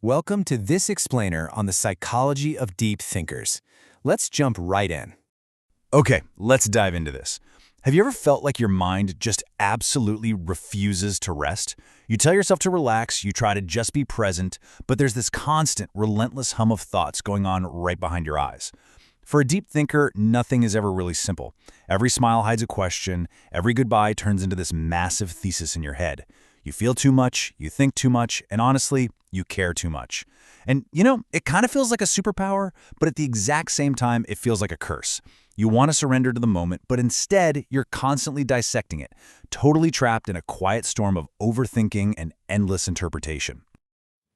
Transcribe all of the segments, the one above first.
Welcome to this explainer on the psychology of deep thinkers. Let's jump right in. Okay, let's dive into this. Have you ever felt like your mind just absolutely refuses to rest? You tell yourself to relax, you try to just be present, but there's this constant, relentless hum of thoughts going on right behind your eyes. For a deep thinker, nothing is ever really simple. Every smile hides a question, every goodbye turns into this massive thesis in your head. You feel too much, you think too much, and honestly, you care too much. And it kind of feels like a superpower, but at the exact same time, it feels like a curse. You want to surrender to the moment, but instead, you're constantly dissecting it, totally trapped in a quiet storm of overthinking and endless interpretation.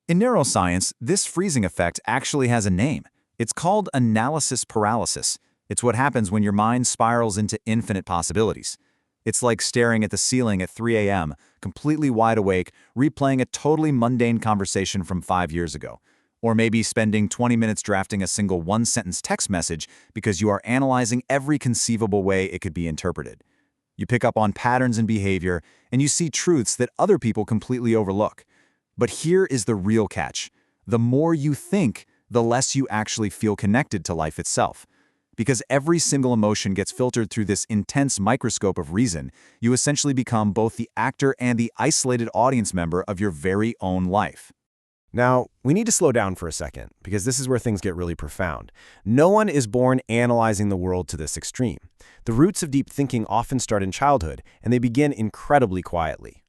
In neuroscience, this freezing effect actually has a name. It's called analysis paralysis. It's what happens when your mind spirals into infinite possibilities. It's like staring at the ceiling at 3 a.m., completely wide awake, replaying a totally mundane conversation from 5 years ago. Or maybe spending 20 minutes drafting a single one-sentence text message because you are analyzing every conceivable way it could be interpreted. You pick up on patterns in behavior, and you see truths that other people completely overlook. But here is the real catch. The more you think, the less you actually feel connected to life itself. Because every single emotion gets filtered through this intense microscope of reason, you essentially become both the actor and the isolated audience member of your very own life. Now, we need to slow down for a second, because this is where things get really profound. No one is born analyzing the world to this extreme. The roots of deep thinking often start in childhood, and they begin incredibly quietly.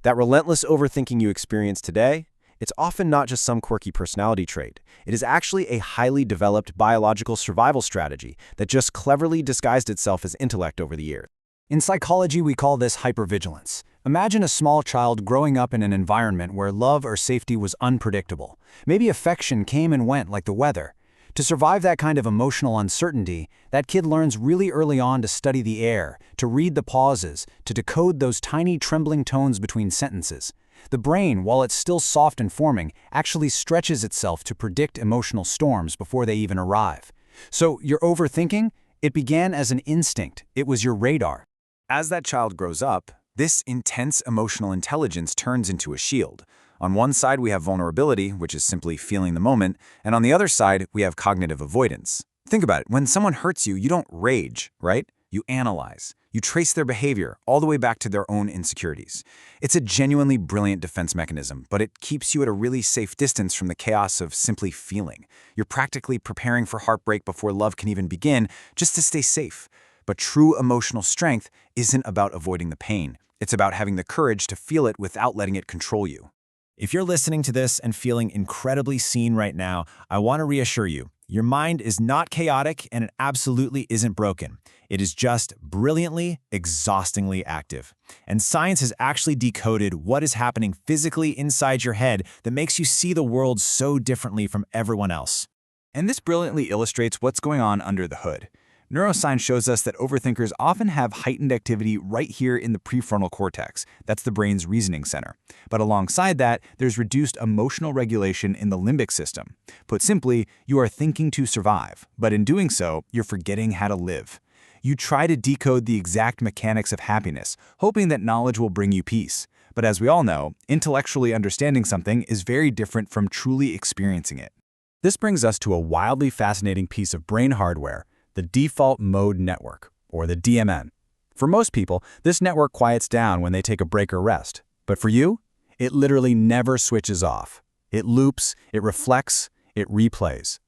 That relentless overthinking you experience today, it's often not just some quirky personality trait. It is actually a highly developed biological survival strategy that just cleverly disguised itself as intellect over the years. In psychology, we call this hypervigilance. Imagine a small child growing up in an environment where love or safety was unpredictable. Maybe affection came and went like the weather. To survive that kind of emotional uncertainty, that kid learns really early on to study the air, to read the pauses, to decode those tiny trembling tones between sentences. The brain, while it's still soft and forming, actually stretches itself to predict emotional storms before they even arrive. So, your overthinking? It began as an instinct. It was your radar. As that child grows up, this intense emotional intelligence turns into a shield. On one side, we have vulnerability, which is simply feeling the moment, and on the other side, we have cognitive avoidance. Think about it. When someone hurts you, you don't rage, right? You analyze. You trace their behavior all the way back to their own insecurities. It's a genuinely brilliant defense mechanism, but it keeps you at a really safe distance from the chaos of simply feeling. You're practically preparing for heartbreak before love can even begin, just to stay safe. But true emotional strength isn't about avoiding the pain. It's about having the courage to feel it without letting it control you. If you're listening to this and feeling incredibly seen right now, I want to reassure you, your mind is not chaotic and it absolutely isn't broken. It is just brilliantly, exhaustingly active. And science has actually decoded what is happening physically inside your head that makes you see the world so differently from everyone else. And this brilliantly illustrates what's going on under the hood. Neuroscience shows us that overthinkers often have heightened activity right here in the prefrontal cortex. That's the brain's reasoning center. But alongside that, there's reduced emotional regulation in the limbic system. Put simply, you are thinking to survive, but in doing so, you're forgetting how to live. You try to decode the exact mechanics of happiness, hoping that knowledge will bring you peace. But as we all know, intellectually understanding something is very different from truly experiencing it. This brings us to a wildly fascinating piece of brain hardware, the default mode network, or the DMN. For most people, this network quiets down when they take a break or rest. But for you, it literally never switches off. It loops, it reflects, it replays.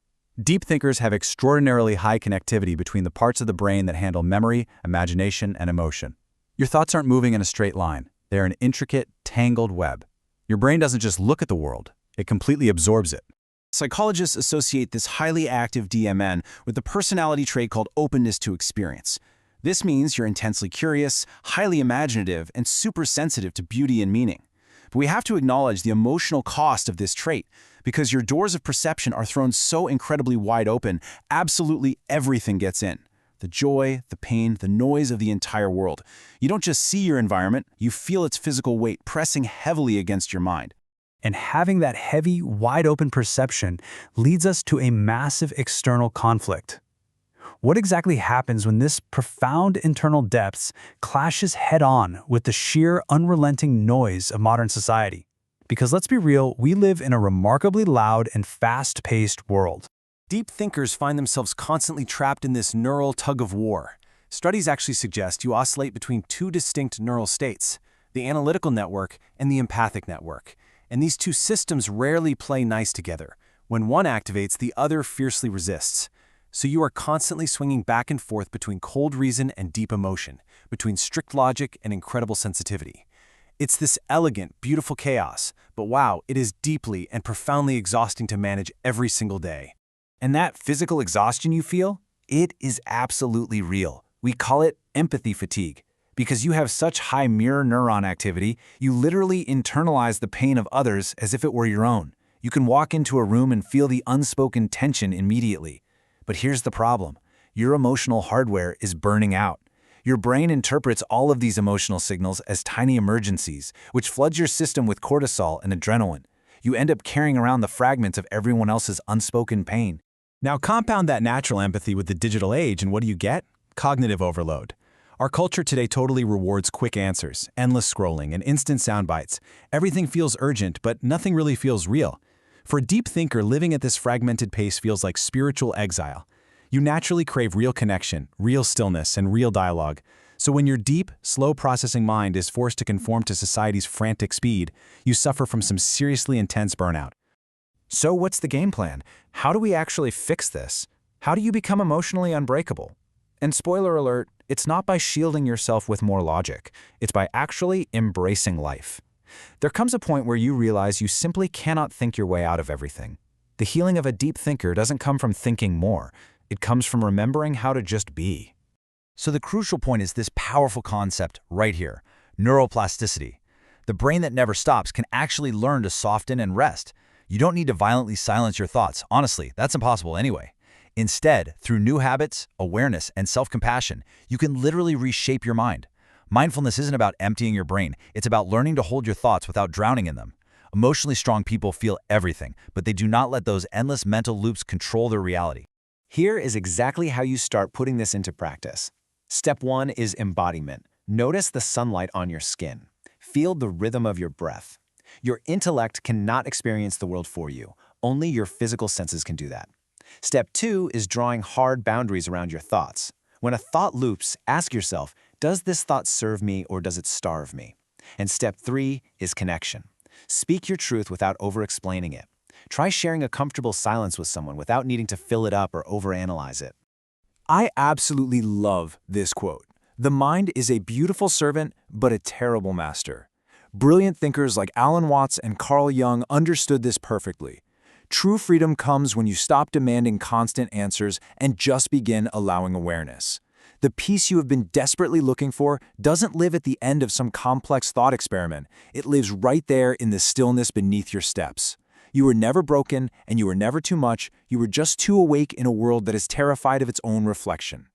Deep thinkers have extraordinarily high connectivity between the parts of the brain that handle memory, imagination, and emotion. Your thoughts aren't moving in a straight line. They're an intricate, tangled web. Your brain doesn't just look at the world, it completely absorbs it. Psychologists associate this highly active DMN with the personality trait called openness to experience. This means you're intensely curious, highly imaginative, and super sensitive to beauty and meaning. But we have to acknowledge the emotional cost of this trait, because your doors of perception are thrown so incredibly wide open, absolutely everything gets in. The joy, the pain, the noise of the entire world. You don't just see your environment, you feel its physical weight pressing heavily against your mind. And having that heavy, wide-open perception leads us to a massive external conflict. What exactly happens when this profound internal depths clashes head-on with the sheer, unrelenting noise of modern society? Because let's be real, we live in a remarkably loud and fast-paced world. Deep thinkers find themselves constantly trapped in this neural tug-of-war. Studies actually suggest you oscillate between two distinct neural states, the analytical network and the empathic network. And these two systems rarely play nice together. When one activates, the other fiercely resists. So you are constantly swinging back and forth between cold reason and deep emotion, between strict logic and incredible sensitivity. It's this elegant, beautiful chaos, but wow, it is deeply and profoundly exhausting to manage every single day. And that physical exhaustion you feel, it is absolutely real. We call it empathy fatigue. Because you have such high mirror neuron activity, you literally internalize the pain of others as if it were your own. You can walk into a room and feel the unspoken tension immediately. But here's the problem. Your emotional hardware is burning out. Your brain interprets all of these emotional signals as tiny emergencies, which floods your system with cortisol and adrenaline. You end up carrying around the fragments of everyone else's unspoken pain. Now compound that natural empathy with the digital age, and what do you get? Cognitive overload. Our culture today totally rewards quick answers, endless scrolling, and instant sound bites. Everything feels urgent, but nothing really feels real. For a deep thinker, living at this fragmented pace feels like spiritual exile. You naturally crave real connection, real stillness, and real dialogue. So when your deep, slow-processing mind is forced to conform to society's frantic speed, you suffer from some seriously intense burnout. So what's the game plan? How do we actually fix this? How do you become emotionally unbreakable? And spoiler alert, it's not by shielding yourself with more logic. It's by actually embracing life. There comes a point where you realize you simply cannot think your way out of everything. The healing of a deep thinker doesn't come from thinking more. It comes from remembering how to just be. So the crucial point is this powerful concept right here, neuroplasticity. The brain that never stops can actually learn to soften and rest. You don't need to violently silence your thoughts. Honestly, that's impossible anyway. Instead, through new habits, awareness, and self-compassion, you can literally reshape your mind. Mindfulness isn't about emptying your brain. It's about learning to hold your thoughts without drowning in them. Emotionally strong people feel everything, but they do not let those endless mental loops control their reality. Here is exactly how you start putting this into practice. Step 1 is embodiment. Notice the sunlight on your skin. Feel the rhythm of your breath. Your intellect cannot experience the world for you. Only your physical senses can do that. Step 2 is drawing hard boundaries around your thoughts. When a thought loops, ask yourself, does this thought serve me or does it starve me? And step 3 is connection. Speak your truth without over-explaining it. Try sharing a comfortable silence with someone without needing to fill it up or overanalyze it. I absolutely love this quote. The mind is a beautiful servant, but a terrible master. Brilliant thinkers like Alan Watts and Carl Jung understood this perfectly. True freedom comes when you stop demanding constant answers and just begin allowing awareness. The peace you have been desperately looking for doesn't live at the end of some complex thought experiment. It lives right there in the stillness beneath your steps. You were never broken, and you were never too much. You were just too awake in a world that is terrified of its own reflection.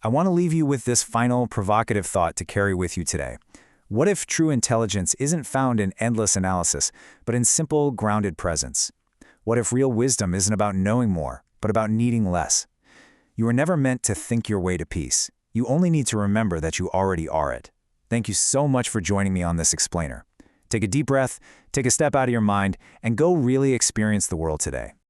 I want to leave you with this final provocative thought to carry with you today. What if true intelligence isn't found in endless analysis, but in simple, grounded presence? What if real wisdom isn't about knowing more, but about needing less? You were never meant to think your way to peace. You only need to remember that you already are it. Thank you so much for joining me on this explainer. Take a deep breath, take a step out of your mind, and go really experience the world today.